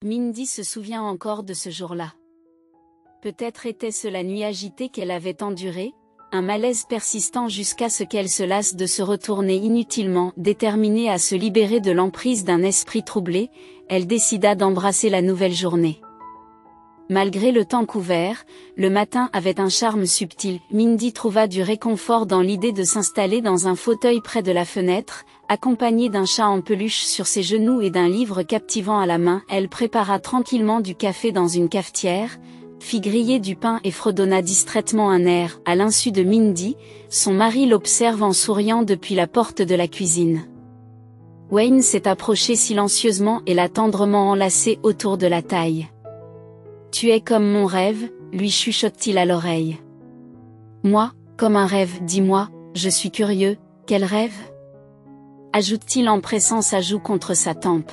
Mindy se souvient encore de ce jour-là. Peut-être était-ce la nuit agitée qu'elle avait endurée, un malaise persistant jusqu'à ce qu'elle se lasse de se retourner inutilement. Déterminée à se libérer de l'emprise d'un esprit troublé, elle décida d'embrasser la nouvelle journée. Malgré le temps couvert, le matin avait un charme subtil. Mindy trouva du réconfort dans l'idée de s'installer dans un fauteuil près de la fenêtre, accompagnée d'un chat en peluche sur ses genoux et d'un livre captivant à la main. Elle prépara tranquillement du café dans une cafetière, fit griller du pain et fredonna distraitement un air. À l'insu de Mindy, son mari l'observe en souriant depuis la porte de la cuisine. Wayne s'est approché silencieusement et l'a tendrement enlacée autour de la taille. « Tu es comme mon rêve », lui chuchote-t-il à l'oreille. « Moi, comme un rêve, dis-moi, je suis curieux, quel rêve ?» ajoute-t-il en pressant sa joue contre sa tempe.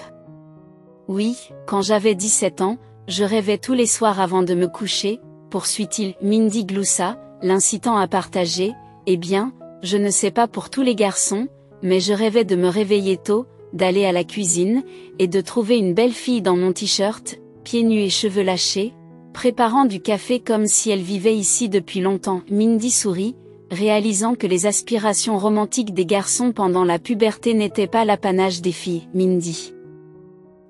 « Oui, quand j'avais 17 ans, je rêvais tous les soirs avant de me coucher, » poursuit-il. Mindy gloussa, l'incitant à partager. « Eh bien, je ne sais pas pour tous les garçons, mais je rêvais de me réveiller tôt, d'aller à la cuisine, et de trouver une belle fille dans mon t-shirt, pieds nus et cheveux lâchés, préparant du café comme si elle vivait ici depuis longtemps. » Mindy sourit, réalisant que les aspirations romantiques des garçons pendant la puberté n'étaient pas l'apanage des filles. Mindy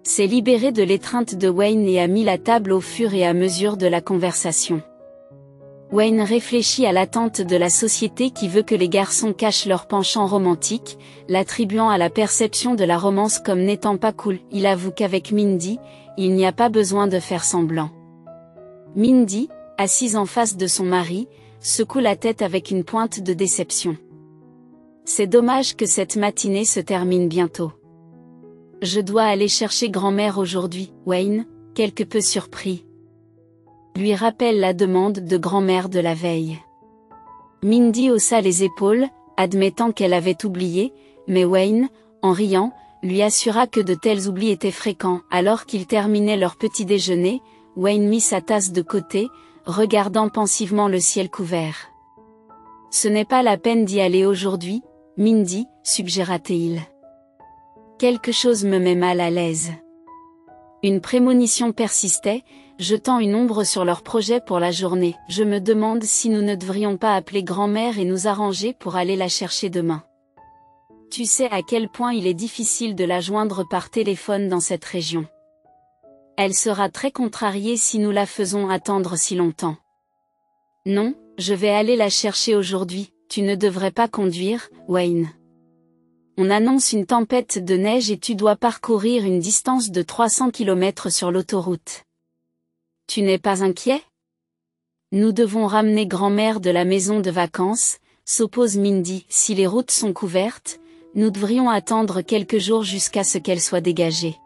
s'est libérée de l'étreinte de Wayne et a mis la table au fur et à mesure de la conversation. Wayne réfléchit à l'attente de la société qui veut que les garçons cachent leur penchant romantique, l'attribuant à la perception de la romance comme n'étant pas cool. Il avoue qu'avec Mindy, il n'y a pas besoin de faire semblant. Mindy, assise en face de son mari, secoue la tête avec une pointe de déception. C'est dommage que cette matinée se termine bientôt. Je dois aller chercher grand-mère aujourd'hui, Wayne, quelque peu surpris, lui rappelle la demande de grand-mère de la veille. Mindy haussa les épaules, admettant qu'elle avait oublié, mais Wayne, en riant, lui assura que de tels oublis étaient fréquents. Alors qu'ils terminaient leur petit déjeuner, Wayne mit sa tasse de côté, regardant pensivement le ciel couvert. « Ce n'est pas la peine d'y aller aujourd'hui, Mindy, suggéra-t-il. Quelque chose me met mal à l'aise. » Une prémonition persistait, jetant une ombre sur leur projet pour la journée. « Je me demande si nous ne devrions pas appeler grand-mère et nous arranger pour aller la chercher demain. Tu sais à quel point il est difficile de la joindre par téléphone dans cette région. Elle sera très contrariée si nous la faisons attendre si longtemps. » « Non, je vais aller la chercher aujourd'hui, tu ne devrais pas conduire, Wayne. On annonce une tempête de neige et tu dois parcourir une distance de 300 km sur l'autoroute. Tu n'es pas inquiet ? Nous devons ramener grand-mère de la maison de vacances, s'oppose Mindy. Si les routes sont couvertes, nous devrions attendre quelques jours jusqu'à ce qu'elle soit dégagée.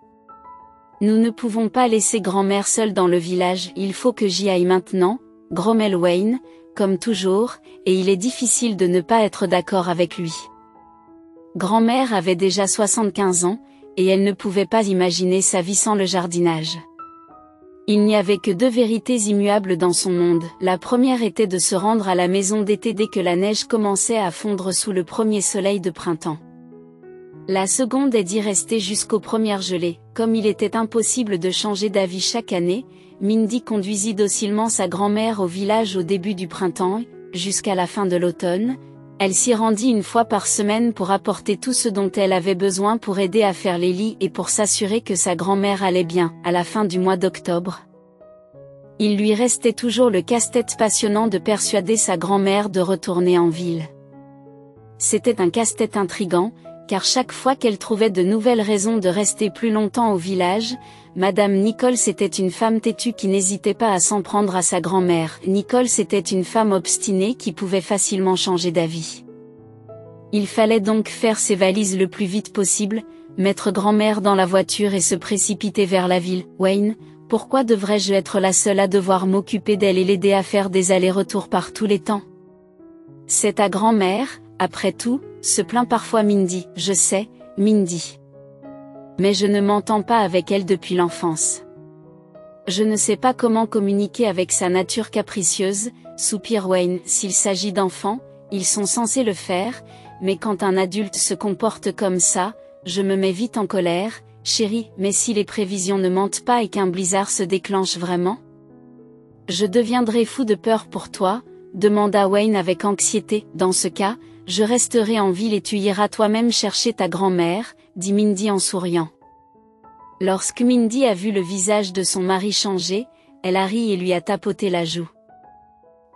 Nous ne pouvons pas laisser grand-mère seule dans le village, il faut que j'y aille maintenant, grommelle Wayne, comme toujours, et il est difficile de ne pas être d'accord avec lui. Grand-mère avait déjà 75 ans, et elle ne pouvait pas imaginer sa vie sans le jardinage. Il n'y avait que deux vérités immuables dans son monde. La première était de se rendre à la maison d'été dès que la neige commençait à fondre sous le premier soleil de printemps. La seconde est d'y rester jusqu'aux premières gelées. Comme il était impossible de changer d'avis chaque année, Mindy conduisit docilement sa grand-mère au village au début du printemps, jusqu'à la fin de l'automne. Elle s'y rendit une fois par semaine pour apporter tout ce dont elle avait besoin pour aider à faire les lits et pour s'assurer que sa grand-mère allait bien. À la fin du mois d'octobre, il lui restait toujours le casse-tête passionnant de persuader sa grand-mère de retourner en ville. C'était un casse-tête intrigant, car chaque fois qu'elle trouvait de nouvelles raisons de rester plus longtemps au village, Madame Nichols était une femme têtue qui n'hésitait pas à s'en prendre à sa grand-mère. Nichols était une femme obstinée qui pouvait facilement changer d'avis. Il fallait donc faire ses valises le plus vite possible, mettre grand-mère dans la voiture et se précipiter vers la ville. « Wayne, pourquoi devrais-je être la seule à devoir m'occuper d'elle et l'aider à faire des allers-retours par tous les temps ? C'est ta grand-mère, après tout, se plaint parfois Mindy. Je sais, Mindy. Mais je ne m'entends pas avec elle depuis l'enfance. Je ne sais pas comment communiquer avec sa nature capricieuse, soupire Wayne. S'il s'agit d'enfants, ils sont censés le faire, mais quand un adulte se comporte comme ça, je me mets vite en colère, Chérie, mais si les prévisions ne mentent pas et qu'un blizzard se déclenche vraiment? Je deviendrai fou de peur pour toi, demanda Wayne avec anxiété. Dans ce cas, je resterai en ville et tu iras toi-même chercher ta grand-mère, dit Mindy en souriant. Lorsque Mindy a vu le visage de son mari changer, elle a ri et lui a tapoté la joue.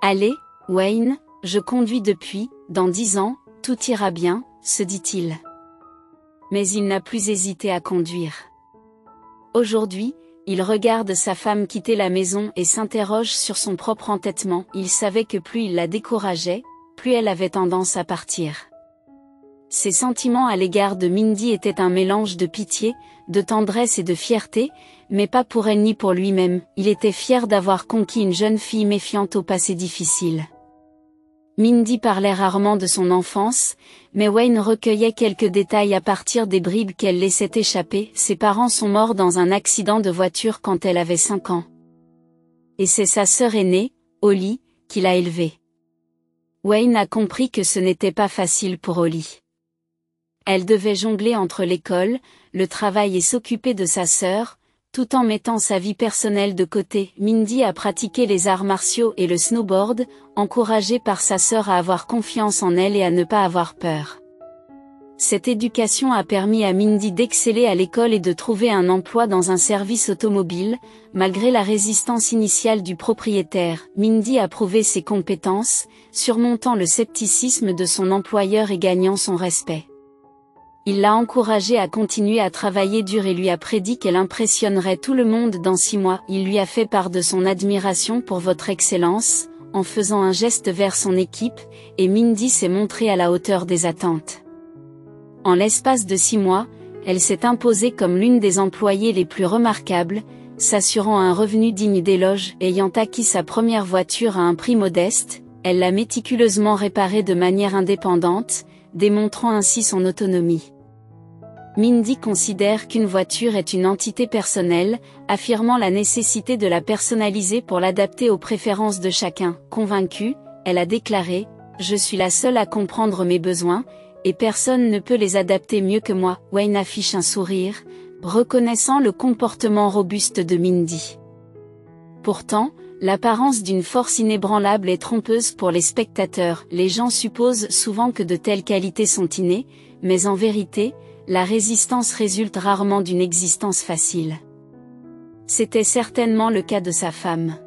Allez, Wayne, je conduis depuis, dans 10 ans, tout ira bien, se dit-il. Mais il n'a plus hésité à conduire. Aujourd'hui, il regarde sa femme quitter la maison et s'interroge sur son propre entêtement. Il savait que plus il la décourageait, plus elle avait tendance à partir. Ses sentiments à l'égard de Mindy étaient un mélange de pitié, de tendresse et de fierté, mais pas pour elle ni pour lui-même. Il était fier d'avoir conquis une jeune fille méfiante au passé difficile. Mindy parlait rarement de son enfance, mais Wayne recueillait quelques détails à partir des bribes qu'elle laissait échapper. Ses parents sont morts dans un accident de voiture quand elle avait 5 ans. Et c'est sa sœur aînée, Holly, qui l'a élevée. Wayne a compris que ce n'était pas facile pour Holly. Elle devait jongler entre l'école, le travail et s'occuper de sa sœur, tout en mettant sa vie personnelle de côté. Mindy a pratiqué les arts martiaux et le snowboard, encouragée par sa sœur à avoir confiance en elle et à ne pas avoir peur. Cette éducation a permis à Mindy d'exceller à l'école et de trouver un emploi dans un service automobile. Malgré la résistance initiale du propriétaire, Mindy a prouvé ses compétences, surmontant le scepticisme de son employeur et gagnant son respect. Il l'a encouragée à continuer à travailler dur et lui a prédit qu'elle impressionnerait tout le monde dans 6 mois. Il lui a fait part de son admiration pour votre excellence, en faisant un geste vers son équipe, et Mindy s'est montrée à la hauteur des attentes. En l'espace de 6 mois, elle s'est imposée comme l'une des employées les plus remarquables, s'assurant un revenu digne d'éloge. Ayant acquis sa première voiture à un prix modeste, elle l'a méticuleusement réparée de manière indépendante, démontrant ainsi son autonomie. Mindy considère qu'une voiture est une entité personnelle, affirmant la nécessité de la personnaliser pour l'adapter aux préférences de chacun. Convaincue, elle a déclaré « Je suis la seule à comprendre mes besoins, et personne ne peut les adapter mieux que moi ». Wayne affiche un sourire, reconnaissant le comportement robuste de Mindy. Pourtant, l'apparence d'une force inébranlable est trompeuse pour les spectateurs. Les gens supposent souvent que de telles qualités sont innées, mais en vérité, la résistance résulte rarement d'une existence facile. C'était certainement le cas de sa femme.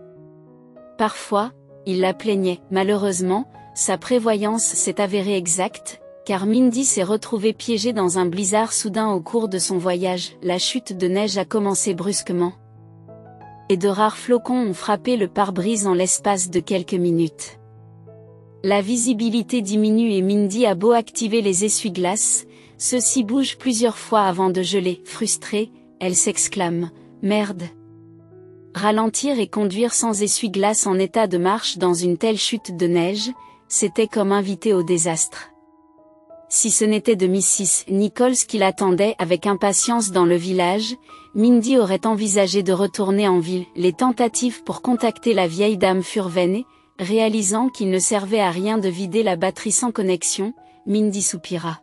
Parfois, il la plaignait. Malheureusement, sa prévoyance s'est avérée exacte, car Mindy s'est retrouvée piégée dans un blizzard soudain au cours de son voyage. La chute de neige a commencé brusquement, et de rares flocons ont frappé le pare-brise en l'espace de quelques minutes. La visibilité diminue et Mindy a beau activer les essuie-glaces, ceux-ci bougent plusieurs fois avant de geler. Frustrée, elle s'exclame « Merde !» Ralentir et conduire sans essuie-glace en état de marche dans une telle chute de neige, c'était comme inviter au désastre. Si ce n'était de Mrs. Nichols qui l'attendait avec impatience dans le village, Mindy aurait envisagé de retourner en ville. Les tentatives pour contacter la vieille dame furent vaines, réalisant qu'il ne servait à rien de vider la batterie sans connexion. Mindy soupira.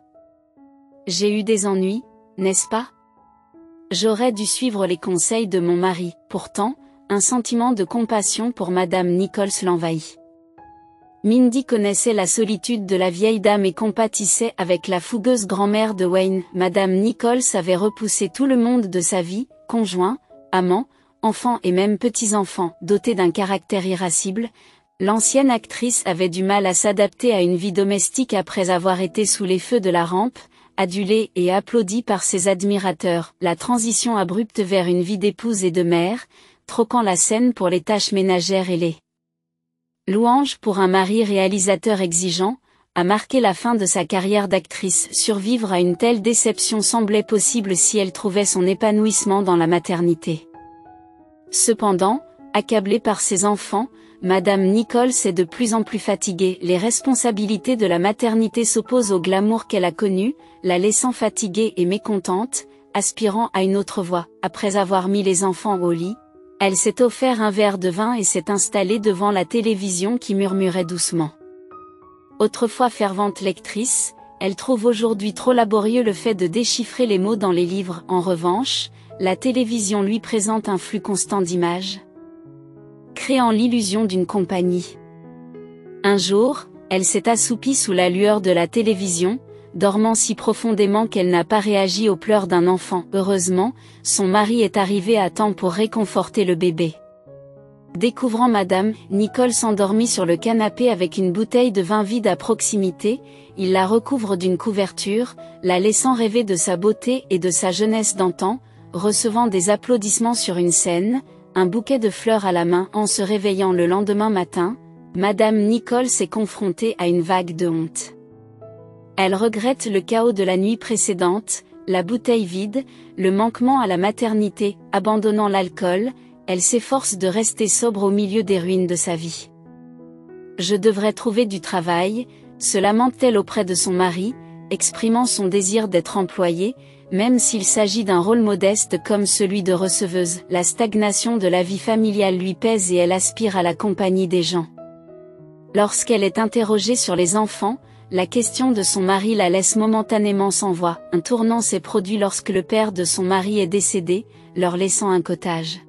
J'ai eu des ennuis, n'est-ce pas? J'aurais dû suivre les conseils de mon mari. Pourtant, un sentiment de compassion pour Madame Nichols l'envahit. Mindy connaissait la solitude de la vieille dame et compatissait avec la fougueuse grand-mère de Wayne. Madame Nichols avait repoussé tout le monde de sa vie, conjoint, amant, enfants et même petits-enfants. Dotée d'un caractère irascible, l'ancienne actrice avait du mal à s'adapter à une vie domestique après avoir été sous les feux de la rampe, adulée et applaudie par ses admirateurs. La transition abrupte vers une vie d'épouse et de mère, troquant la scène pour les tâches ménagères et les louanges pour un mari réalisateur exigeant, a marqué la fin de sa carrière d'actrice. Survivre à une telle déception semblait possible si elle trouvait son épanouissement dans la maternité. Cependant, accablée par ses enfants, Madame Nichols est de plus en plus fatiguée. Les responsabilités de la maternité s'opposent au glamour qu'elle a connu, la laissant fatiguée et mécontente, aspirant à une autre voie. Après avoir mis les enfants au lit, elle s'est offert un verre de vin et s'est installée devant la télévision qui murmurait doucement. Autrefois fervente lectrice, Elle trouve aujourd'hui trop laborieux le fait de déchiffrer les mots dans les livres. En revanche, la télévision lui présente un flux constant d'images, créant l'illusion d'une compagnie. Un jour, elle s'est assoupie sous la lueur de la télévision, dormant si profondément qu'elle n'a pas réagi aux pleurs d'un enfant. Heureusement, son mari est arrivé à temps pour réconforter le bébé. Découvrant Madame Nichols endormie sur le canapé avec une bouteille de vin vide à proximité, il la recouvre d'une couverture, la laissant rêver de sa beauté et de sa jeunesse d'antan, recevant des applaudissements sur une scène, un bouquet de fleurs à la main. En se réveillant le lendemain matin, Madame Nichols est confrontée à une vague de honte. Elle regrette le chaos de la nuit précédente, la bouteille vide, le manquement à la maternité. Abandonnant l'alcool, elle s'efforce de rester sobre au milieu des ruines de sa vie. Je devrais trouver du travail, se lamente-t-elle auprès de son mari, exprimant son désir d'être employée, même s'il s'agit d'un rôle modeste comme celui de receveuse. La stagnation de la vie familiale lui pèse et elle aspire à la compagnie des gens. Lorsqu'elle est interrogée sur les enfants, la question de son mari la laisse momentanément sans voix. Un tournant s'est produit lorsque le père de son mari est décédé, leur laissant un cottage.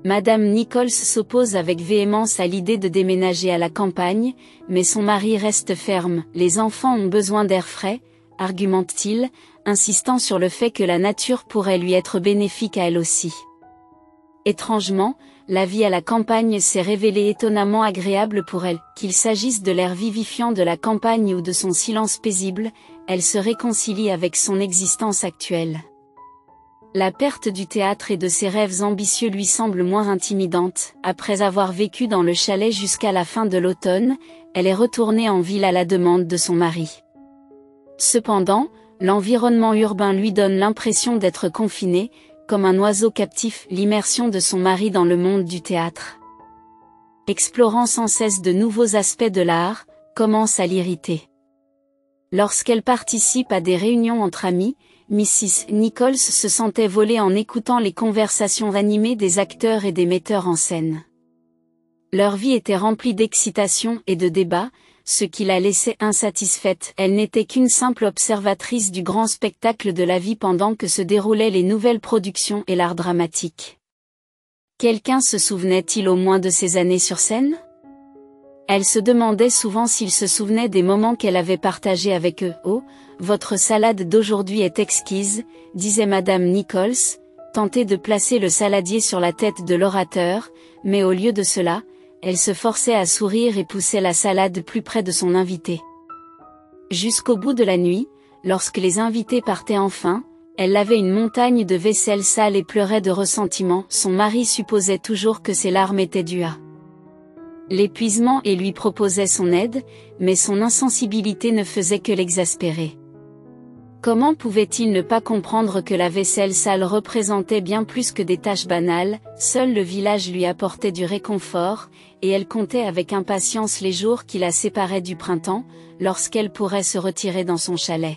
Madame Nichols s'oppose avec véhémence à l'idée de déménager à la campagne, mais son mari reste ferme. Les enfants ont besoin d'air frais, argumente-t-il, insistant sur le fait que la nature pourrait lui être bénéfique à elle aussi. Étrangement, la vie à la campagne s'est révélée étonnamment agréable pour elle. Qu'il s'agisse de l'air vivifiant de la campagne ou de son silence paisible, elle se réconcilie avec son existence actuelle. La perte du théâtre et de ses rêves ambitieux lui semble moins intimidante. Après avoir vécu dans le chalet jusqu'à la fin de l'automne, elle est retournée en ville à la demande de son mari. Cependant, l'environnement urbain lui donne l'impression d'être confinée, comme un oiseau captif. L'immersion de son mari dans le monde du théâtre, explorant sans cesse de nouveaux aspects de l'art, commence à l'irriter. Lorsqu'elle participe à des réunions entre amis, Mrs. Nichols se sentait voler en écoutant les conversations animées des acteurs et des metteurs en scène. Leur vie était remplie d'excitation et de débats, ce qui la laissait insatisfaite. Elle n'était qu'une simple observatrice du grand spectacle de la vie pendant que se déroulaient les nouvelles productions et l'art dramatique. Quelqu'un se souvenait-il au moins de ces années sur scène ? Elle se demandait souvent s'ils se souvenaient des moments qu'elle avait partagés avec eux. « Oh, votre salade d'aujourd'hui est exquise », disait Madame Nichols, tentée de placer le saladier sur la tête de l'orateur, mais au lieu de cela, elle se forçait à sourire et poussait la salade plus près de son invité. Jusqu'au bout de la nuit, lorsque les invités partaient enfin, elle lavait une montagne de vaisselle sale et pleurait de ressentiment. Son mari supposait toujours que ses larmes étaient dues à l'épuisement et lui proposait son aide, mais son insensibilité ne faisait que l'exaspérer. Comment pouvait-il ne pas comprendre que la vaisselle sale représentait bien plus que des tâches banales? Seul le village lui apportait du réconfort, et elle comptait avec impatience les jours qui la séparaient du printemps, lorsqu'elle pourrait se retirer dans son chalet.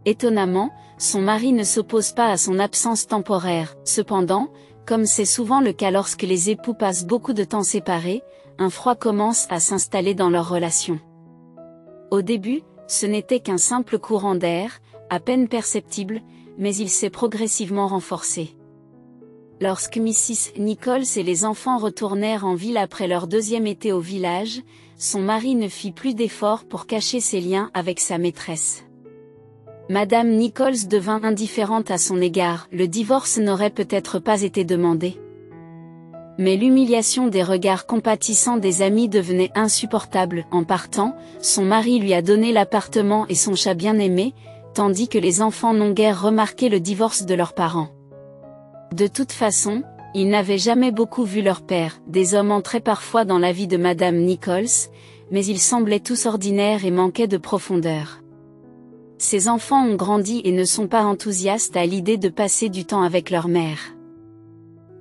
Étonnamment, son mari ne s'oppose pas à son absence temporaire. Cependant, comme c'est souvent le cas lorsque les époux passent beaucoup de temps séparés, un froid commence à s'installer dans leur relation. Au début, ce n'était qu'un simple courant d'air, à peine perceptible, mais il s'est progressivement renforcé. Lorsque Mrs. Nichols et les enfants retournèrent en ville après leur deuxième été au village, son mari ne fit plus d'efforts pour cacher ses liens avec sa maîtresse. Madame Nichols devint indifférente à son égard. Le divorce n'aurait peut-être pas été demandé. Mais l'humiliation des regards compatissants des amis devenait insupportable. En partant, son mari lui a donné l'appartement et son chat bien-aimé, tandis que les enfants n'ont guère remarqué le divorce de leurs parents. De toute façon, ils n'avaient jamais beaucoup vu leur père. Des hommes entraient parfois dans la vie de Madame Nichols, mais ils semblaient tous ordinaires et manquaient de profondeur. Ces enfants ont grandi et ne sont pas enthousiastes à l'idée de passer du temps avec leur mère.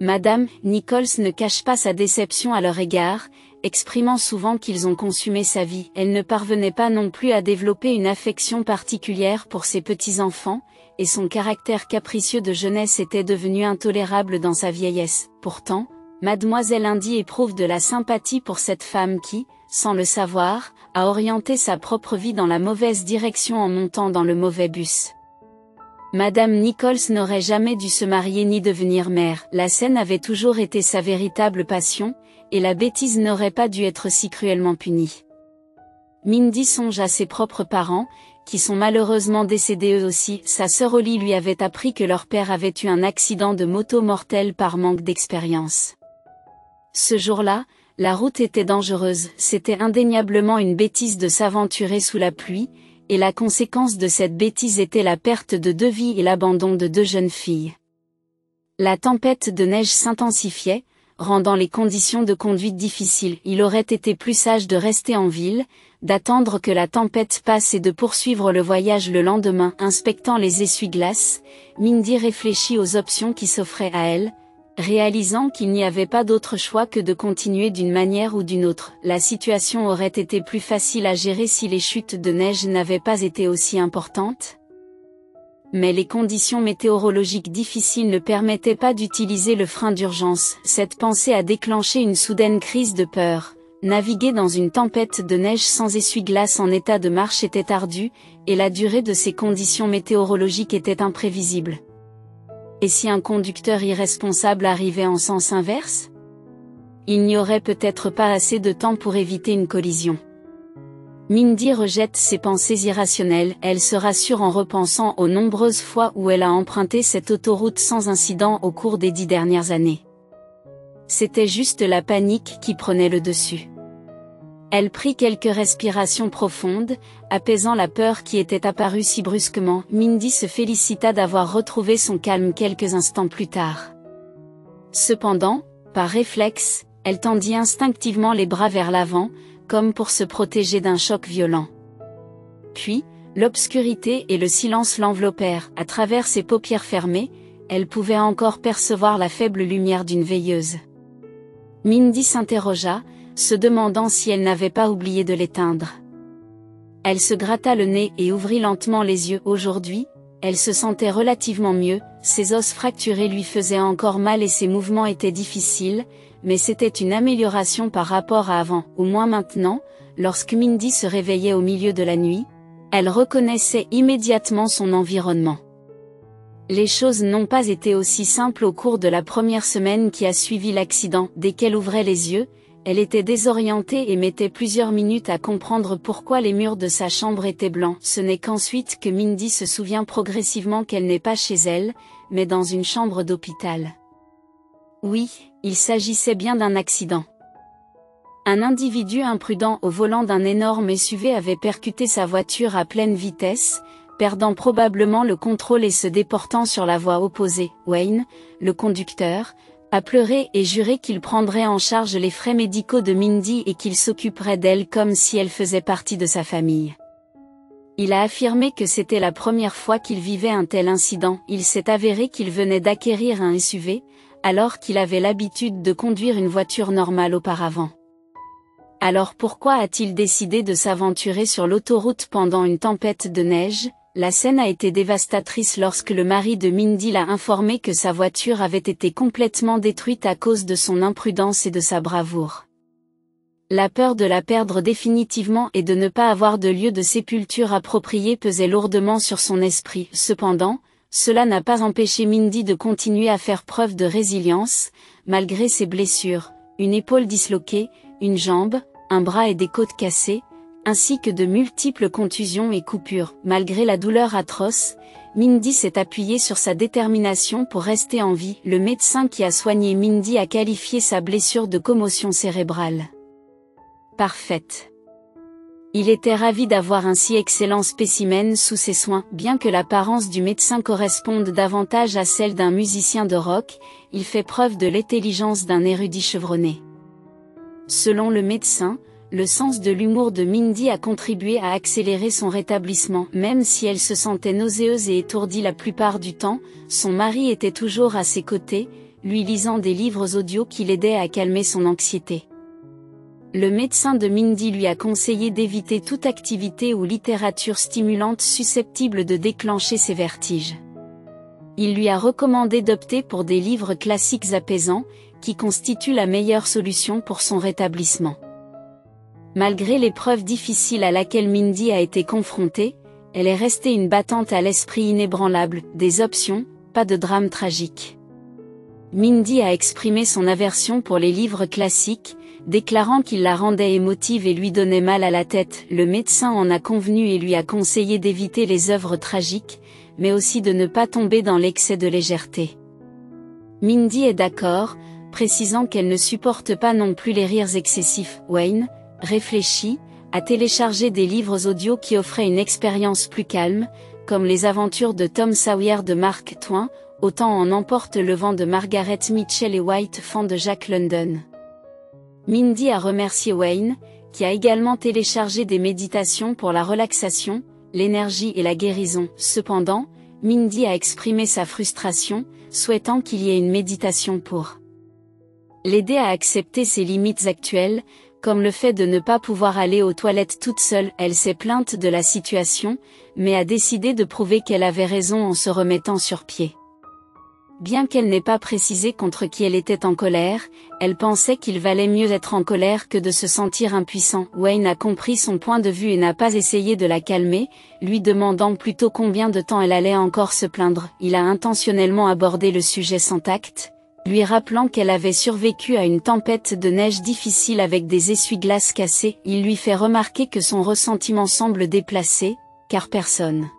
Madame Nichols ne cache pas sa déception à leur égard, exprimant souvent qu'ils ont consumé sa vie. Elle ne parvenait pas non plus à développer une affection particulière pour ses petits-enfants, et son caractère capricieux de jeunesse était devenu intolérable dans sa vieillesse. Pourtant, Mademoiselle Indy éprouve de la sympathie pour cette femme qui, sans le savoir, a orienté sa propre vie dans la mauvaise direction en montant dans le mauvais bus. Madame Nichols n'aurait jamais dû se marier ni devenir mère, la scène avait toujours été sa véritable passion, et la bêtise n'aurait pas dû être si cruellement punie. Mindy songe à ses propres parents, qui sont malheureusement décédés eux aussi. Sa sœur Holly lui avait appris que leur père avait eu un accident de moto mortel par manque d'expérience. Ce jour-là, la route était dangereuse, c'était indéniablement une bêtise de s'aventurer sous la pluie, et la conséquence de cette bêtise était la perte de 2 vies et l'abandon de 2 jeunes filles. La tempête de neige s'intensifiait, rendant les conditions de conduite difficiles. Il aurait été plus sage de rester en ville, d'attendre que la tempête passe et de poursuivre le voyage le lendemain. Inspectant les essuie-glaces, Mindy réfléchit aux options qui s'offraient à elle, réalisant qu'il n'y avait pas d'autre choix que de continuer d'une manière ou d'une autre. La situation aurait été plus facile à gérer si les chutes de neige n'avaient pas été aussi importantes. Mais les conditions météorologiques difficiles ne permettaient pas d'utiliser le frein d'urgence. Cette pensée a déclenché une soudaine crise de peur. Naviguer dans une tempête de neige sans essuie-glace en état de marche était ardu, et la durée de ces conditions météorologiques était imprévisible. Et si un conducteur irresponsable arrivait en sens inverse? Il n'y aurait peut-être pas assez de temps pour éviter une collision. Mindy rejette ses pensées irrationnelles, elle se rassure en repensant aux nombreuses fois où elle a emprunté cette autoroute sans incident au cours des 10 dernières années. C'était juste la panique qui prenait le dessus. Elle prit quelques respirations profondes, apaisant la peur qui était apparue si brusquement. Mindy se félicita d'avoir retrouvé son calme quelques instants plus tard. Cependant, par réflexe, elle tendit instinctivement les bras vers l'avant, comme pour se protéger d'un choc violent. Puis, l'obscurité et le silence l'enveloppèrent. À travers ses paupières fermées, elle pouvait encore percevoir la faible lumière d'une veilleuse. Mindy s'interrogea, se demandant si elle n'avait pas oublié de l'éteindre. Elle se gratta le nez et ouvrit lentement les yeux. Aujourd'hui, elle se sentait relativement mieux, ses os fracturés lui faisaient encore mal et ses mouvements étaient difficiles, mais c'était une amélioration par rapport à avant. Au moins maintenant, lorsque Mindy se réveillait au milieu de la nuit, elle reconnaissait immédiatement son environnement. Les choses n'ont pas été aussi simples au cours de la première semaine qui a suivi l'accident. Dès qu'elle ouvrait les yeux, elle était désorientée et mettait plusieurs minutes à comprendre pourquoi les murs de sa chambre étaient blancs. Ce n'est qu'ensuite que Mindy se souvient progressivement qu'elle n'est pas chez elle, mais dans une chambre d'hôpital. Oui, il s'agissait bien d'un accident. Un individu imprudent au volant d'un énorme SUV avait percuté sa voiture à pleine vitesse, perdant probablement le contrôle et se déportant sur la voie opposée. Wayne, le conducteur, a pleuré et juré qu'il prendrait en charge les frais médicaux de Mindy et qu'il s'occuperait d'elle comme si elle faisait partie de sa famille. Il a affirmé que c'était la première fois qu'il vivait un tel incident. Il s'est avéré qu'il venait d'acquérir un SUV, alors qu'il avait l'habitude de conduire une voiture normale auparavant. Alors pourquoi a-t-il décidé de s'aventurer sur l'autoroute pendant une tempête de neige? La scène a été dévastatrice lorsque le mari de Mindy l'a informé que sa voiture avait été complètement détruite à cause de son imprudence et de sa bravoure. La peur de la perdre définitivement et de ne pas avoir de lieu de sépulture approprié pesait lourdement sur son esprit. Cependant, cela n'a pas empêché Mindy de continuer à faire preuve de résilience, malgré ses blessures, une épaule disloquée, une jambe, un bras et des côtes cassées, ainsi que de multiples contusions et coupures. Malgré la douleur atroce, Mindy s'est appuyée sur sa détermination pour rester en vie. Le médecin qui a soigné Mindy a qualifié sa blessure de commotion cérébrale parfaite. Il était ravi d'avoir un si excellent spécimen sous ses soins. Bien que l'apparence du médecin corresponde davantage à celle d'un musicien de rock, il fait preuve de l'intelligence d'un érudit chevronné. Selon le médecin, le sens de l'humour de Mindy a contribué à accélérer son rétablissement. Même si elle se sentait nauséeuse et étourdie la plupart du temps, son mari était toujours à ses côtés, lui lisant des livres audio qui l'aidaient à calmer son anxiété. Le médecin de Mindy lui a conseillé d'éviter toute activité ou littérature stimulante susceptible de déclencher ses vertiges. Il lui a recommandé d'opter pour des livres classiques apaisants, qui constituent la meilleure solution pour son rétablissement. Malgré l'épreuve difficile à laquelle Mindy a été confrontée, elle est restée une battante à l'esprit inébranlable, des options, pas de drame tragique. Mindy a exprimé son aversion pour les livres classiques, déclarant qu'ils la rendaient émotive et lui donnaient mal à la tête. Le médecin en a convenu et lui a conseillé d'éviter les œuvres tragiques, mais aussi de ne pas tomber dans l'excès de légèreté. Mindy est d'accord, précisant qu'elle ne supporte pas non plus les rires excessifs. Wayne, réfléchi, a téléchargé des livres audio qui offraient une expérience plus calme, comme Les aventures de Tom Sawyer de Mark Twain, Autant en emporte le vent de Margaret Mitchell et White Fan de Jack London. Mindy a remercié Wayne, qui a également téléchargé des méditations pour la relaxation, l'énergie et la guérison. Cependant, Mindy a exprimé sa frustration, souhaitant qu'il y ait une méditation pour l'aider à accepter ses limites actuelles, comme le fait de ne pas pouvoir aller aux toilettes toute seule. Elle s'est plainte de la situation, mais a décidé de prouver qu'elle avait raison en se remettant sur pied. Bien qu'elle n'ait pas précisé contre qui elle était en colère, elle pensait qu'il valait mieux être en colère que de se sentir impuissant. Wayne a compris son point de vue et n'a pas essayé de la calmer, lui demandant plutôt combien de temps elle allait encore se plaindre. Il a intentionnellement abordé le sujet sans tact, lui rappelant qu'elle avait survécu à une tempête de neige difficile avec des essuie-glaces cassés. Il lui fait remarquer que son ressentiment semble déplacé, car personne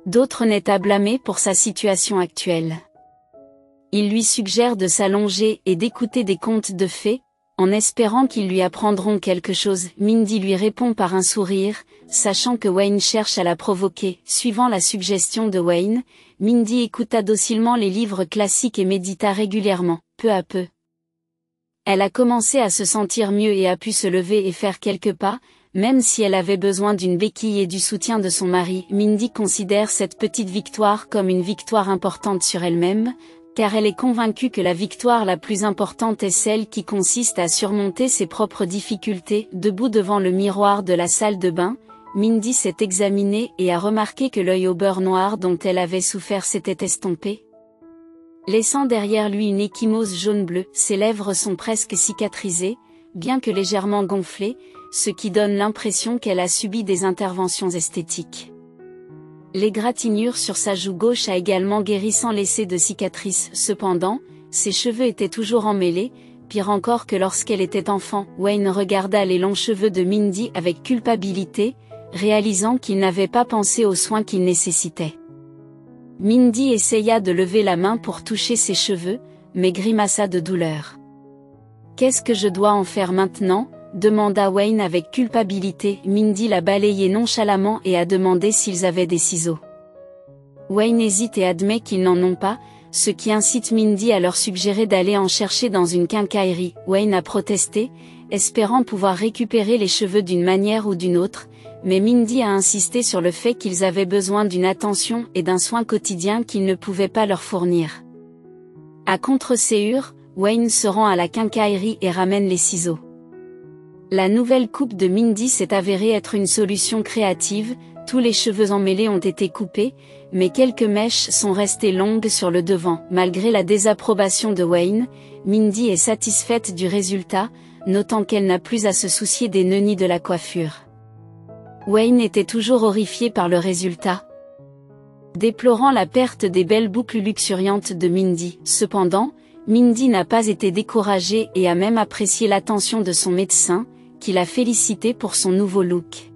d'autre n'est à blâmer pour sa situation actuelle. Il lui suggère de s'allonger et d'écouter des contes de fées, en espérant qu'ils lui apprendront quelque chose. Mindy lui répond par un sourire, sachant que Wayne cherche à la provoquer. Suivant la suggestion de Wayne, Mindy écouta docilement les livres classiques et médita régulièrement. Peu à peu, elle a commencé à se sentir mieux et a pu se lever et faire quelques pas, même si elle avait besoin d'une béquille et du soutien de son mari. Mindy considère cette petite victoire comme une victoire importante sur elle-même, car elle est convaincue que la victoire la plus importante est celle qui consiste à surmonter ses propres difficultés. Debout devant le miroir de la salle de bain, Mindy s'est examinée et a remarqué que l'œil au beurre noir dont elle avait souffert s'était estompé, laissant derrière lui une ecchymose jaune-bleu. Ses lèvres sont presque cicatrisées, bien que légèrement gonflées, ce qui donne l'impression qu'elle a subi des interventions esthétiques. L'égratignure sur sa joue gauche a également guéri sans laisser de cicatrices. Cependant, ses cheveux étaient toujours emmêlés, pire encore que lorsqu'elle était enfant. Wayne regarda les longs cheveux de Mindy avec culpabilité, réalisant qu'il n'avait pas pensé aux soins qu'il nécessitait. Mindy essaya de lever la main pour toucher ses cheveux, mais grimaça de douleur. « Qu'est-ce que je dois en faire maintenant ?» demanda Wayne avec culpabilité. Mindy l'a balayé nonchalamment et a demandé s'ils avaient des ciseaux. Wayne hésite et admet qu'ils n'en ont pas, ce qui incite Mindy à leur suggérer d'aller en chercher dans une quincaillerie. Wayne a protesté, espérant pouvoir récupérer les cheveux d'une manière ou d'une autre, mais Mindy a insisté sur le fait qu'ils avaient besoin d'une attention et d'un soin quotidien qu'il ne pouvait pas leur fournir. À contre-séhur, Wayne se rend à la quincaillerie et ramène les ciseaux. La nouvelle coupe de Mindy s'est avérée être une solution créative. Tous les cheveux emmêlés ont été coupés, mais quelques mèches sont restées longues sur le devant. Malgré la désapprobation de Wayne, Mindy est satisfaite du résultat, notant qu'elle n'a plus à se soucier des nœuds ni de la coiffure. Wayne était toujours horrifié par le résultat, déplorant la perte des belles boucles luxuriantes de Mindy. Cependant, Mindy n'a pas été découragée et a même apprécié l'attention de son médecin, qui l'a félicité pour son nouveau look.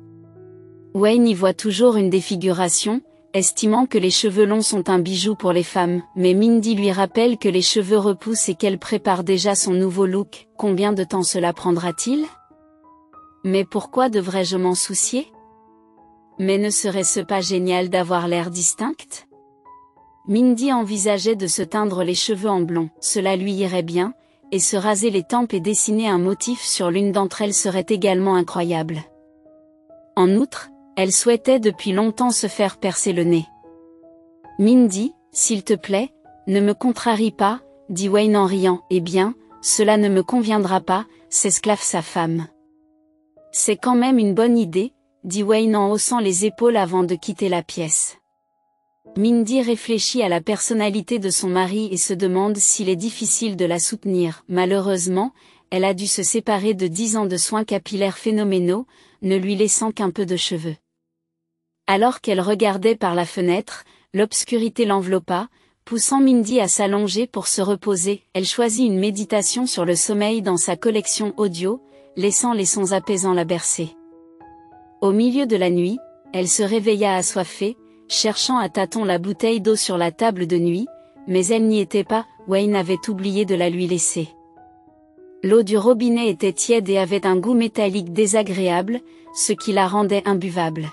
Wayne y voit toujours une défiguration, estimant que les cheveux longs sont un bijou pour les femmes, mais Mindy lui rappelle que les cheveux repoussent et qu'elle prépare déjà son nouveau look. Combien de temps cela prendra-t-il ? Mais pourquoi devrais-je m'en soucier ? Mais ne serait-ce pas génial d'avoir l'air distinct ? Mindy envisageait de se teindre les cheveux en blond, cela lui irait bien, et se raser les tempes et dessiner un motif sur l'une d'entre elles serait également incroyable. En outre, elle souhaitait depuis longtemps se faire percer le nez. « Mindy, s'il te plaît, ne me contrarie pas, » dit Wayne en riant. « Eh bien, cela ne me conviendra pas, » s'esclaffe sa femme. « C'est quand même une bonne idée, » dit Wayne en haussant les épaules avant de quitter la pièce. Mindy réfléchit à la personnalité de son mari et se demande s'il est difficile de la soutenir. Malheureusement, elle a dû se séparer de 10 ans de soins capillaires phénoménaux, ne lui laissant qu'un peu de cheveux. Alors qu'elle regardait par la fenêtre, l'obscurité l'enveloppa, poussant Mindy à s'allonger pour se reposer. Elle choisit une méditation sur le sommeil dans sa collection audio, laissant les sons apaisants la bercer. Au milieu de la nuit, elle se réveilla assoiffée, cherchant à tâtons la bouteille d'eau sur la table de nuit, mais elle n'y était pas, Wayne avait oublié de la lui laisser. L'eau du robinet était tiède et avait un goût métallique désagréable, ce qui la rendait imbuvable.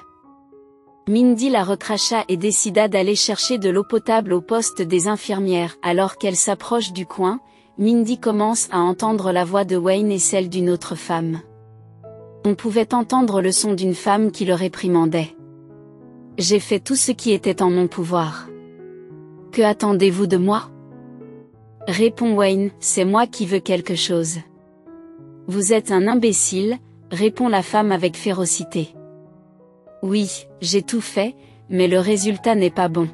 Mindy la recracha et décida d'aller chercher de l'eau potable au poste des infirmières. Alors qu'elle s'approche du coin, Mindy commence à entendre la voix de Wayne et celle d'une autre femme. On pouvait entendre le son d'une femme qui le réprimandait. « J'ai fait tout ce qui était en mon pouvoir. Que attendez-vous de moi ?» Répond Wayne, « C'est moi qui veux quelque chose. »« Vous êtes un imbécile », répond la femme avec férocité. « Oui, j'ai tout fait, mais le résultat n'est pas bon.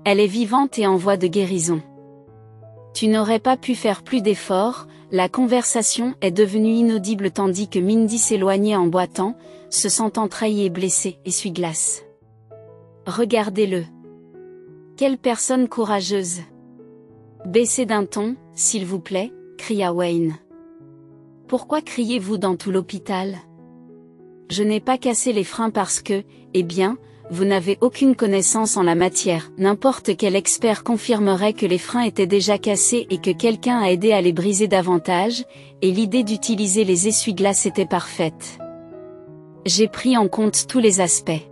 Elle est vivante et en voie de guérison. Tu n'aurais pas pu faire plus d'efforts. » La conversation est devenue inaudible tandis que Mindy s'éloignait en boitant, se sentant trahie et blessée, essuie-glace. « Regardez-le. Quelle personne courageuse. Baissez d'un ton, s'il vous plaît, » cria Wayne. « Pourquoi criez-vous dans tout l'hôpital ? Je n'ai pas cassé les freins parce que, eh bien, vous n'avez aucune connaissance en la matière. N'importe quel expert confirmerait que les freins étaient déjà cassés et que quelqu'un a aidé à les briser davantage, et l'idée d'utiliser les essuie-glaces était parfaite. J'ai pris en compte tous les aspects. »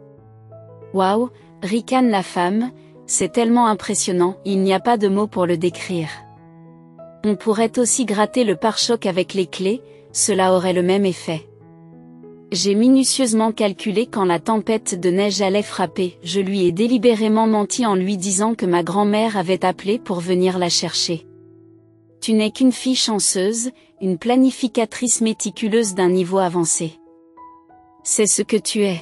Waouh, ricane la femme, c'est tellement impressionnant, il n'y a pas de mots pour le décrire. On pourrait aussi gratter le pare-choc avec les clés, cela aurait le même effet. J'ai minutieusement calculé quand la tempête de neige allait frapper. Je lui ai délibérément menti en lui disant que ma grand-mère avait appelé pour venir la chercher. Tu n'es qu'une fille chanceuse, une planificatrice méticuleuse d'un niveau avancé. C'est ce que tu es.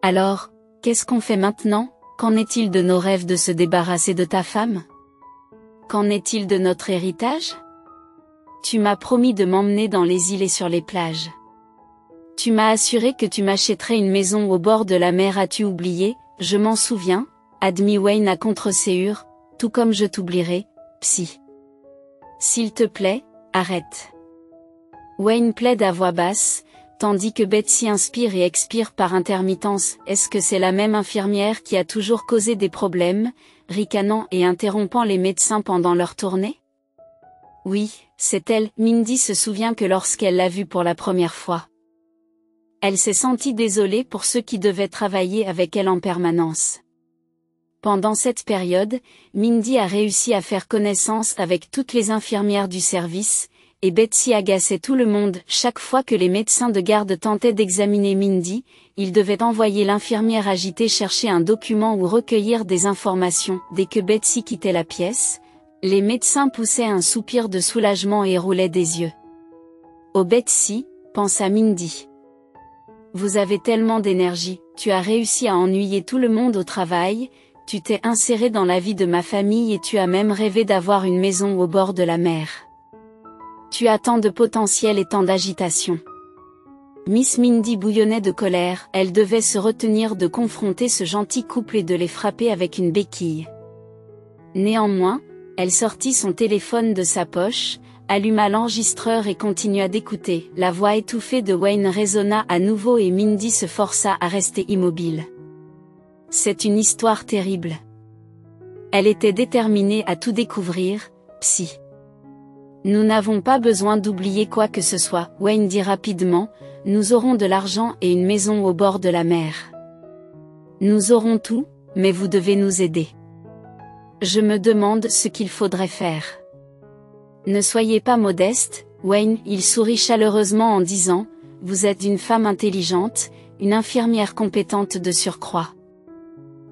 Alors, qu'est-ce qu'on fait maintenant? Qu'en est-il de nos rêves de se débarrasser de ta femme? Qu'en est-il de notre héritage? Tu m'as promis de m'emmener dans les îles et sur les plages. Tu m'as assuré que tu m'achèterais une maison au bord de la mer. As-tu oublié? Je m'en souviens, admit Wayne à contre-séhure, tout comme je t'oublierai, psy. S'il te plaît, arrête. Wayne plaide à voix basse, tandis que Betsy inspire et expire par intermittence. Est-ce que c'est la même infirmière qui a toujours causé des problèmes, ricanant et interrompant les médecins pendant leur tournée? Oui, c'est elle. Mindy se souvient que lorsqu'elle l'a vue pour la première fois, elle s'est sentie désolée pour ceux qui devaient travailler avec elle en permanence. Pendant cette période, Mindy a réussi à faire connaissance avec toutes les infirmières du service, et Betsy agaçait tout le monde. Chaque fois que les médecins de garde tentaient d'examiner Mindy, ils devaient envoyer l'infirmière agitée chercher un document ou recueillir des informations. Dès que Betsy quittait la pièce, les médecins poussaient un soupir de soulagement et roulaient des yeux. « Oh Betsy, pensa Mindy. Vous avez tellement d'énergie, tu as réussi à ennuyer tout le monde au travail, tu t'es inséré dans la vie de ma famille et tu as même rêvé d'avoir une maison au bord de la mer. Tu as tant de potentiel et tant d'agitation. » Miss Mindy bouillonnait de colère, elle devait se retenir de confronter ce gentil couple et de les frapper avec une béquille. Néanmoins, elle sortit son téléphone de sa poche, alluma l'enregistreur et continua d'écouter. La voix étouffée de Wayne résonna à nouveau et Mindy se força à rester immobile. C'est une histoire terrible. Elle était déterminée à tout découvrir, psy. Nous n'avons pas besoin d'oublier quoi que ce soit, Wayne dit rapidement, nous aurons de l'argent et une maison au bord de la mer. Nous aurons tout, mais vous devez nous aider. Je me demande ce qu'il faudrait faire. Ne soyez pas modeste, Wayne, il sourit chaleureusement en disant, vous êtes une femme intelligente, une infirmière compétente de surcroît.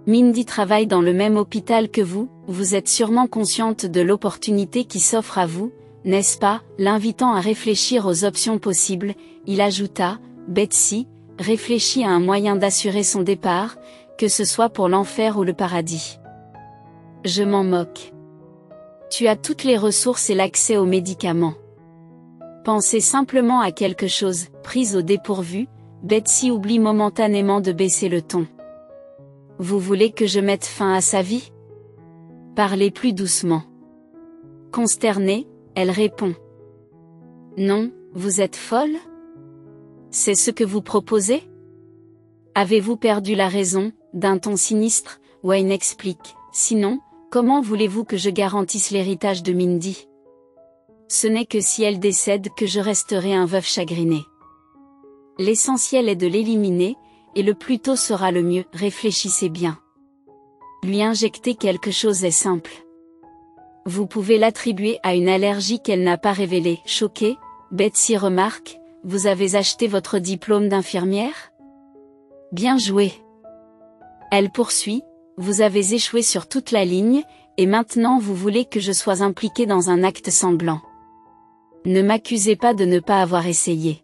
Mindy travaille dans le même hôpital que vous, vous êtes sûrement consciente de l'opportunité qui s'offre à vous, n'est-ce pas? L'invitant à réfléchir aux options possibles, il ajouta, Betsy, réfléchis à un moyen d'assurer son départ, que ce soit pour l'enfer ou le paradis. Je m'en moque. Tu as toutes les ressources et l'accès aux médicaments. Pensez simplement à quelque chose, prise au dépourvu, Betsy oublie momentanément de baisser le ton. Vous voulez que je mette fin à sa vie? Parlez plus doucement. Consternée, elle répond. Non, vous êtes folle? C'est ce que vous proposez? Avez-vous perdu la raison? D'un ton sinistre, Wayne explique. Sinon, comment voulez-vous que je garantisse l'héritage de Mindy? Ce n'est que si elle décède que je resterai un veuf chagriné. L'essentiel est de l'éliminer, et le plus tôt sera le mieux, réfléchissez bien. Lui injecter quelque chose est simple. Vous pouvez l'attribuer à une allergie qu'elle n'a pas révélée. Choquée, Betsy remarque, vous avez acheté votre diplôme d'infirmière? Bien joué. Elle poursuit, vous avez échoué sur toute la ligne, et maintenant vous voulez que je sois impliquée dans un acte sanglant. Ne m'accusez pas de ne pas avoir essayé.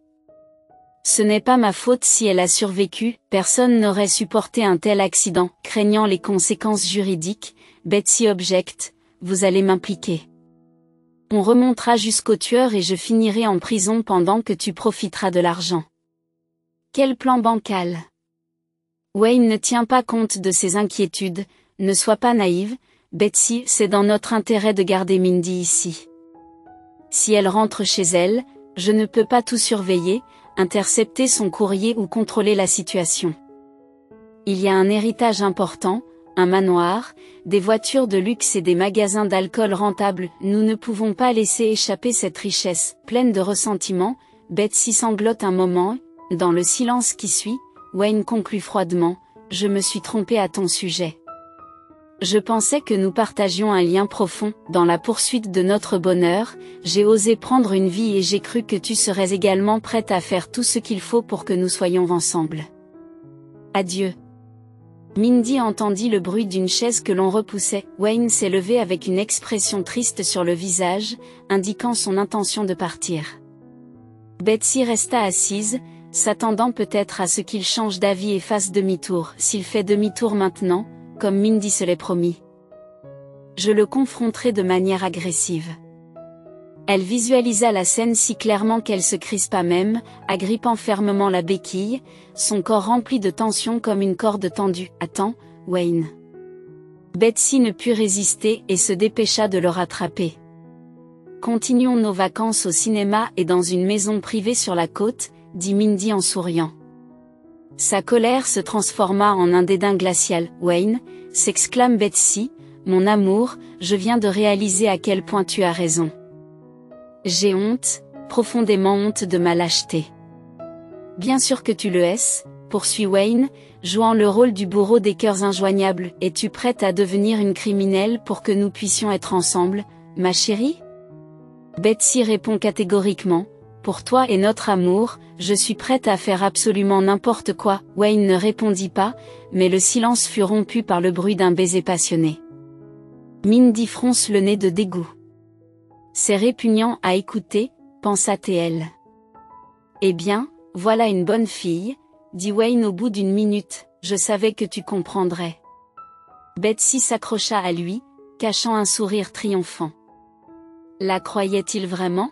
Ce n'est pas ma faute si elle a survécu, personne n'aurait supporté un tel accident. Craignant les conséquences juridiques, Betsy objecte, vous allez m'impliquer. On remontera jusqu'au tueur et je finirai en prison pendant que tu profiteras de l'argent. Quel plan bancal! Wayne ne tient pas compte de ses inquiétudes, ne sois pas naïve, Betsy, c'est dans notre intérêt de garder Mindy ici. Si elle rentre chez elle, je ne peux pas tout surveiller, intercepter son courrier ou contrôler la situation. Il y a un héritage important, un manoir, des voitures de luxe et des magasins d'alcool rentables, nous ne pouvons pas laisser échapper cette richesse. Pleine de ressentiment, Betsy sanglote un moment, dans le silence qui suit, Wayne conclut froidement, je me suis trompé à ton sujet. Je pensais que nous partagions un lien profond, dans la poursuite de notre bonheur, j'ai osé prendre une vie et j'ai cru que tu serais également prête à faire tout ce qu'il faut pour que nous soyons ensemble. Adieu. Mindy entendit le bruit d'une chaise que l'on repoussait, Wayne s'est levé avec une expression triste sur le visage, indiquant son intention de partir. Betsy resta assise, s'attendant peut-être à ce qu'il change d'avis et fasse demi-tour, s'il fait demi-tour maintenant, comme Mindy se l'est promis. Je le confronterai de manière agressive. Elle visualisa la scène si clairement qu'elle se crispa même, agrippant fermement la béquille, son corps rempli de tension comme une corde tendue. Attends, Wayne. Betsy ne put résister et se dépêcha de le rattraper. Continuons nos vacances au cinéma et dans une maison privée sur la côte, dit Mindy en souriant. Sa colère se transforma en un dédain glacial. Wayne, s'exclame Betsy, mon amour, je viens de réaliser à quel point tu as raison. J'ai honte, profondément honte de ma lâcheté. Bien sûr que tu le es, poursuit Wayne, jouant le rôle du bourreau des cœurs injoignables. Es-tu prête à devenir une criminelle pour que nous puissions être ensemble, ma chérie? Betsy répond catégoriquement. Pour toi et notre amour, je suis prête à faire absolument n'importe quoi. Wayne ne répondit pas, mais le silence fut rompu par le bruit d'un baiser passionné. Mindy fronce le nez de dégoût. C'est répugnant à écouter, pensa-t-elle. Eh bien, voilà une bonne fille, dit Wayne au bout d'une minute, je savais que tu comprendrais. Betsy s'accrocha à lui, cachant un sourire triomphant. La croyait-il vraiment?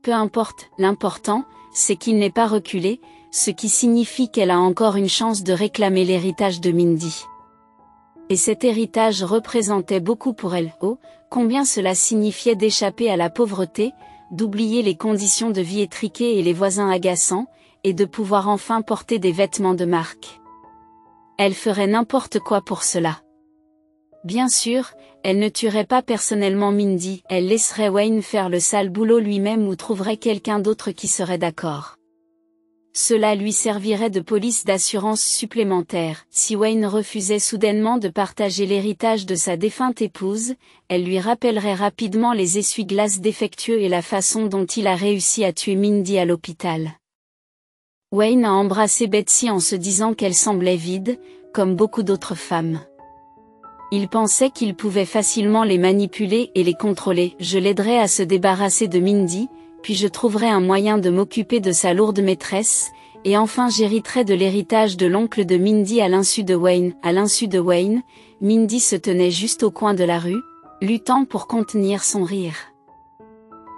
Peu importe, l'important, c'est qu'il n'ait pas reculé, ce qui signifie qu'elle a encore une chance de réclamer l'héritage de Mindy. Et cet héritage représentait beaucoup pour elle. Oh, combien cela signifiait d'échapper à la pauvreté, d'oublier les conditions de vie étriquées et les voisins agaçants, et de pouvoir enfin porter des vêtements de marque. Elle ferait n'importe quoi pour cela. Bien sûr, elle ne tuerait pas personnellement Mindy, elle laisserait Wayne faire le sale boulot lui-même ou trouverait quelqu'un d'autre qui serait d'accord. Cela lui servirait de police d'assurance supplémentaire. Si Wayne refusait soudainement de partager l'héritage de sa défunte épouse, elle lui rappellerait rapidement les essuie-glaces défectueux et la façon dont il a réussi à tuer Mindy à l'hôpital. Wayne a embrassé Betsy en se disant qu'elle semblait vide, comme beaucoup d'autres femmes. Il pensait qu'il pouvait facilement les manipuler et les contrôler. Je l'aiderai à se débarrasser de Mindy, puis je trouverai un moyen de m'occuper de sa lourde maîtresse, et enfin j'hériterai de l'héritage de l'oncle de Mindy à l'insu de Wayne. À l'insu de Wayne, Mindy se tenait juste au coin de la rue, luttant pour contenir son rire.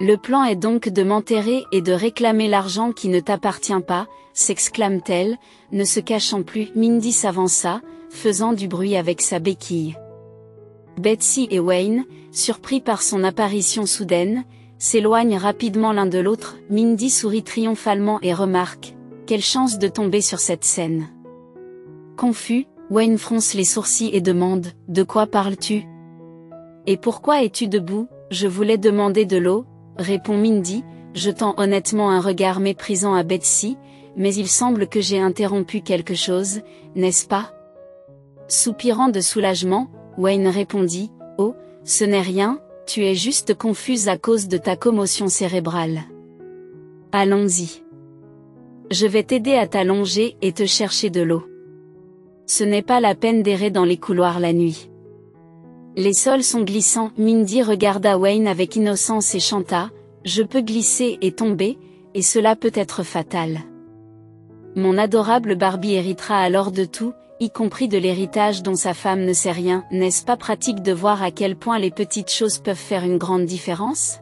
Le plan est donc de m'enterrer et de réclamer l'argent qui ne t'appartient pas, s'exclame-t-elle, ne se cachant plus. Mindy s'avança, faisant du bruit avec sa béquille. Betsy et Wayne, surpris par son apparition soudaine, s'éloignent rapidement l'un de l'autre. Mindy sourit triomphalement et remarque « Quelle chance de tomber sur cette scène !» Confus, Wayne fronce les sourcils et demande « De quoi parles-tu ? Et pourquoi es-tu debout ? Je voulais demander de l'eau », répond Mindy, jetant honnêtement un regard méprisant à Betsy, « mais il semble que j'ai interrompu quelque chose, n'est-ce pas ?» Soupirant de soulagement, Wayne répondit « Oh, ce n'est rien, tu es juste confuse à cause de ta commotion cérébrale. Allons-y. Je vais t'aider à t'allonger et te chercher de l'eau. Ce n'est pas la peine d'errer dans les couloirs la nuit. Les sols sont glissants. » Mindy regarda Wayne avec innocence et chanta « Je peux glisser et tomber, et cela peut être fatal. Mon adorable Barbie héritera alors de tout, y compris de l'héritage dont sa femme ne sait rien. N'est-ce pas pratique de voir à quel point les petites choses peuvent faire une grande différence ?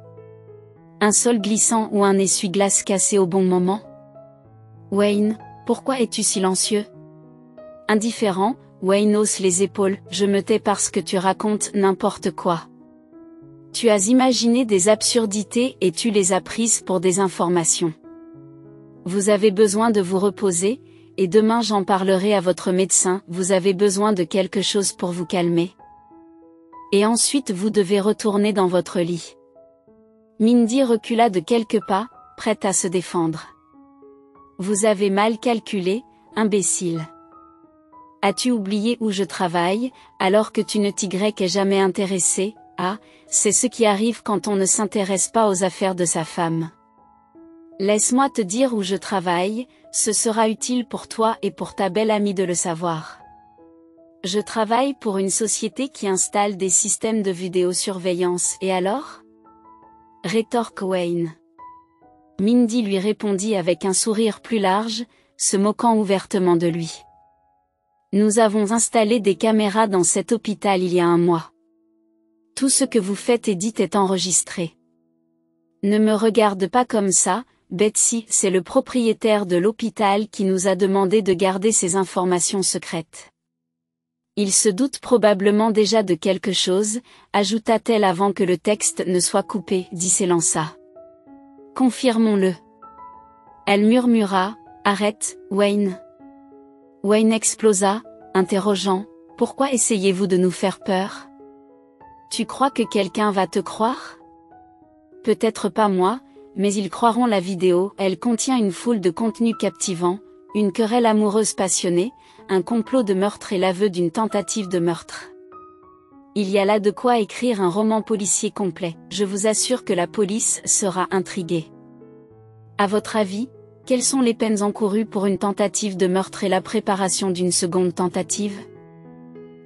Un sol glissant ou un essuie-glace cassé au bon moment ? Wayne, pourquoi es-tu silencieux ? Indifférent, Wayne hausse les épaules. Je me tais parce que tu racontes n'importe quoi. Tu as imaginé des absurdités et tu les as prises pour des informations. Vous avez besoin de vous reposer, et demain j'en parlerai à votre médecin. Vous avez besoin de quelque chose pour vous calmer. Et ensuite vous devez retourner dans votre lit. Mindy recula de quelques pas, prête à se défendre. Vous avez mal calculé, imbécile. As-tu oublié où je travaille, alors que tu ne t'y es jamais intéressé ? Ah, c'est ce qui arrive quand on ne s'intéresse pas aux affaires de sa femme. Laisse-moi te dire où je travaille, ce sera utile pour toi et pour ta belle amie de le savoir. Je travaille pour une société qui installe des systèmes de vidéosurveillance. Et alors ? Rétorque Wayne. Mindy lui répondit avec un sourire plus large, se moquant ouvertement de lui. Nous avons installé des caméras dans cet hôpital il y a un mois. Tout ce que vous faites et dites est enregistré. Ne me regarde pas comme ça, Betsy, c'est le propriétaire de l'hôpital qui nous a demandé de garder ces informations secrètes. Il se doute probablement déjà de quelque chose, ajouta-t-elle avant que le texte ne soit coupé, s'élança. Confirmons-le. Elle murmura, arrête, Wayne. Wayne explosa, interrogeant, pourquoi essayez-vous de nous faire peur ? Tu crois que quelqu'un va te croire ? Peut-être pas moi, mais ils croiront la vidéo. Elle contient une foule de contenus captivants, une querelle amoureuse passionnée, un complot de meurtre et l'aveu d'une tentative de meurtre. Il y a là de quoi écrire un roman policier complet. Je vous assure que la police sera intriguée. À votre avis, quelles sont les peines encourues pour une tentative de meurtre et la préparation d'une seconde tentative ?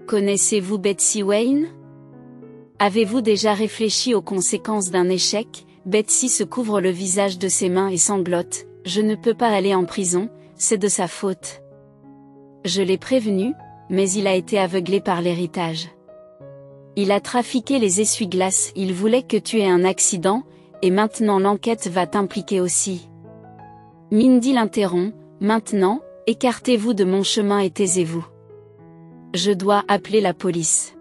Connaissez-vous Betsy Wayne ? Avez-vous déjà réfléchi aux conséquences d'un échec ? Betsy se couvre le visage de ses mains et sanglote. Je ne peux pas aller en prison, c'est de sa faute. Je l'ai prévenu, mais il a été aveuglé par l'héritage. Il a trafiqué les essuie-glaces, il voulait que tu aies un accident, et maintenant l'enquête va t'impliquer aussi. Mindy l'interrompt, maintenant, écartez-vous de mon chemin et taisez-vous. Je dois appeler la police.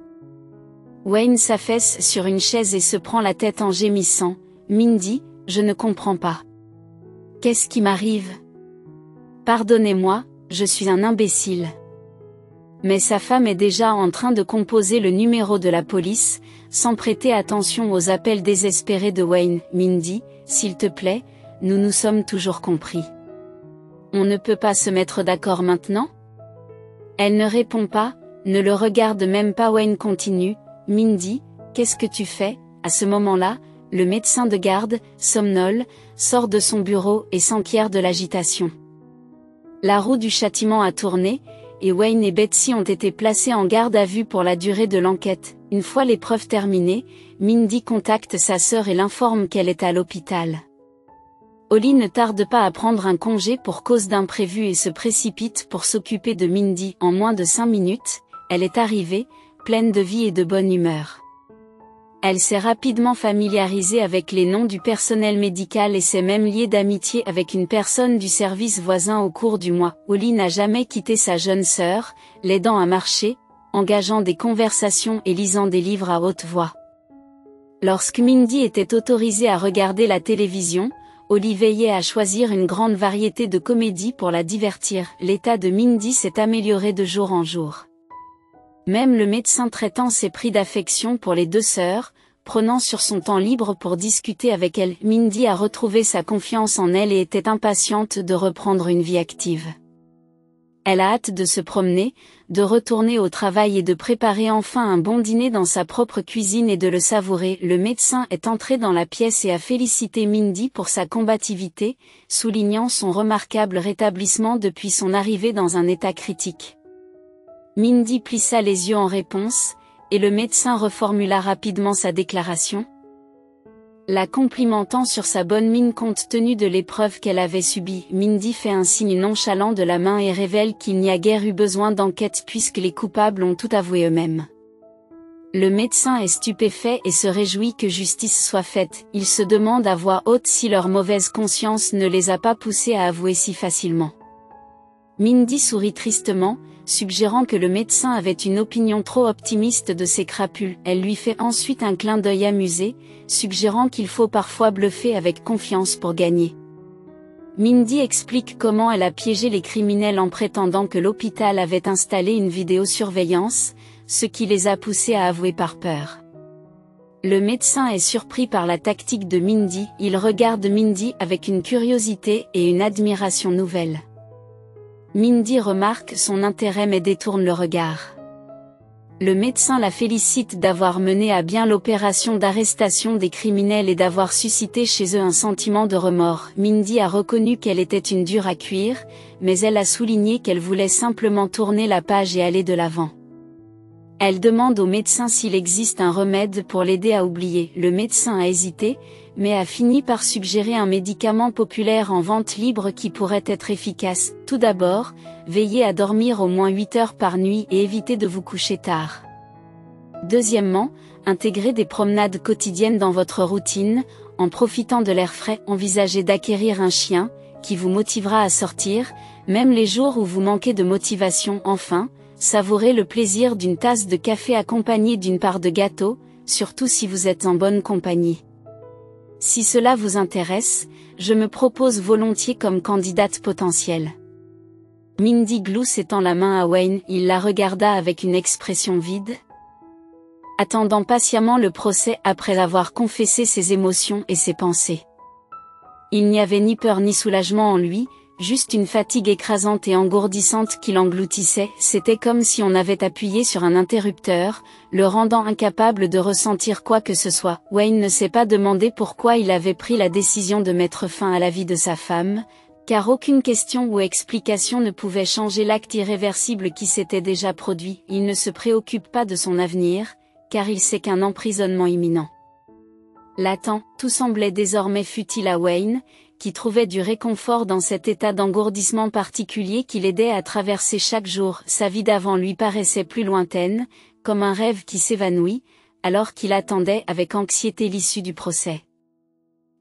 Wayne s'affaisse sur une chaise et se prend la tête en gémissant. Mindy, je ne comprends pas. Qu'est-ce qui m'arrive ? Pardonnez-moi, je suis un imbécile. Mais sa femme est déjà en train de composer le numéro de la police, sans prêter attention aux appels désespérés de Wayne. Mindy, s'il te plaît, nous nous sommes toujours compris. On ne peut pas se mettre d'accord maintenant ? Elle ne répond pas, ne le regarde même pas. Wayne continue. Mindy, qu'est-ce que tu fais ? À ce moment-là, le médecin de garde, somnole, sort de son bureau et s'enquiert de l'agitation. La roue du châtiment a tourné, et Wayne et Betsy ont été placés en garde à vue pour la durée de l'enquête. Une fois l'épreuve terminée, Mindy contacte sa sœur et l'informe qu'elle est à l'hôpital. Holly ne tarde pas à prendre un congé pour cause d'imprévu et se précipite pour s'occuper de Mindy. En moins de 5 minutes, elle est arrivée, pleine de vie et de bonne humeur. Elle s'est rapidement familiarisée avec les noms du personnel médical et s'est même liée d'amitié avec une personne du service voisin au cours du mois. Holly n'a jamais quitté sa jeune sœur, l'aidant à marcher, engageant des conversations et lisant des livres à haute voix. Lorsque Mindy était autorisée à regarder la télévision, Holly veillait à choisir une grande variété de comédies pour la divertir. L'état de Mindy s'est amélioré de jour en jour. Même le médecin traitant s'est pris d'affection pour les deux sœurs, prenant sur son temps libre pour discuter avec elles. Mindy a retrouvé sa confiance en elle et était impatiente de reprendre une vie active. Elle a hâte de se promener, de retourner au travail et de préparer enfin un bon dîner dans sa propre cuisine et de le savourer. Le médecin est entré dans la pièce et a félicité Mindy pour sa combativité, soulignant son remarquable rétablissement depuis son arrivée dans un état critique. Mindy plissa les yeux en réponse, et le médecin reformula rapidement sa déclaration, la complimentant sur sa bonne mine compte tenu de l'épreuve qu'elle avait subie. Mindy fait un signe nonchalant de la main et révèle qu'il n'y a guère eu besoin d'enquête puisque les coupables ont tout avoué eux-mêmes. Le médecin est stupéfait et se réjouit que justice soit faite. Il se demande à voix haute si leur mauvaise conscience ne les a pas poussés à avouer si facilement. Mindy sourit tristement, suggérant que le médecin avait une opinion trop optimiste de ses crapules. Elle lui fait ensuite un clin d'œil amusé, suggérant qu'il faut parfois bluffer avec confiance pour gagner. Mindy explique comment elle a piégé les criminels en prétendant que l'hôpital avait installé une vidéosurveillance, ce qui les a poussés à avouer par peur. Le médecin est surpris par la tactique de Mindy. Il regarde Mindy avec une curiosité et une admiration nouvelles. Mindy remarque son intérêt mais détourne le regard. Le médecin la félicite d'avoir mené à bien l'opération d'arrestation des criminels et d'avoir suscité chez eux un sentiment de remords. Mindy a reconnu qu'elle était une dure à cuire, mais elle a souligné qu'elle voulait simplement tourner la page et aller de l'avant. Elle demande au médecin s'il existe un remède pour l'aider à oublier. Le médecin a hésité, mais a fini par suggérer un médicament populaire en vente libre qui pourrait être efficace. Tout d'abord, veillez à dormir au moins 8 heures par nuit et évitez de vous coucher tard. Deuxièmement, intégrez des promenades quotidiennes dans votre routine, en profitant de l'air frais. Envisagez d'acquérir un chien, qui vous motivera à sortir, même les jours où vous manquez de motivation. Enfin, savourez le plaisir d'une tasse de café accompagnée d'une part de gâteau, surtout si vous êtes en bonne compagnie. Si cela vous intéresse, je me propose volontiers comme candidate potentielle. Mindy Glousse étend la main à Wayne, il la regarda avec une expression vide, attendant patiemment le procès après avoir confessé ses émotions et ses pensées. Il n'y avait ni peur ni soulagement en lui, juste une fatigue écrasante et engourdissante qui l'engloutissait. C'était comme si on avait appuyé sur un interrupteur, le rendant incapable de ressentir quoi que ce soit. Wayne ne s'est pas demandé pourquoi il avait pris la décision de mettre fin à la vie de sa femme, car aucune question ou explication ne pouvait changer l'acte irréversible qui s'était déjà produit. Il ne se préoccupe pas de son avenir, car il sait qu'un emprisonnement imminent l'attend. Tout semblait désormais futile à Wayne, qui trouvait du réconfort dans cet état d'engourdissement particulier qui l'aidait à traverser chaque jour. Sa vie d'avant lui paraissait plus lointaine, comme un rêve qui s'évanouit, alors qu'il attendait avec anxiété l'issue du procès.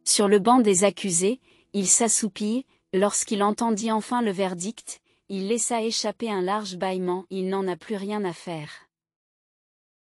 Sur le banc des accusés, il s'assoupit, lorsqu'il entendit enfin le verdict, il laissa échapper un large bâillement. Il n'en a plus rien à faire.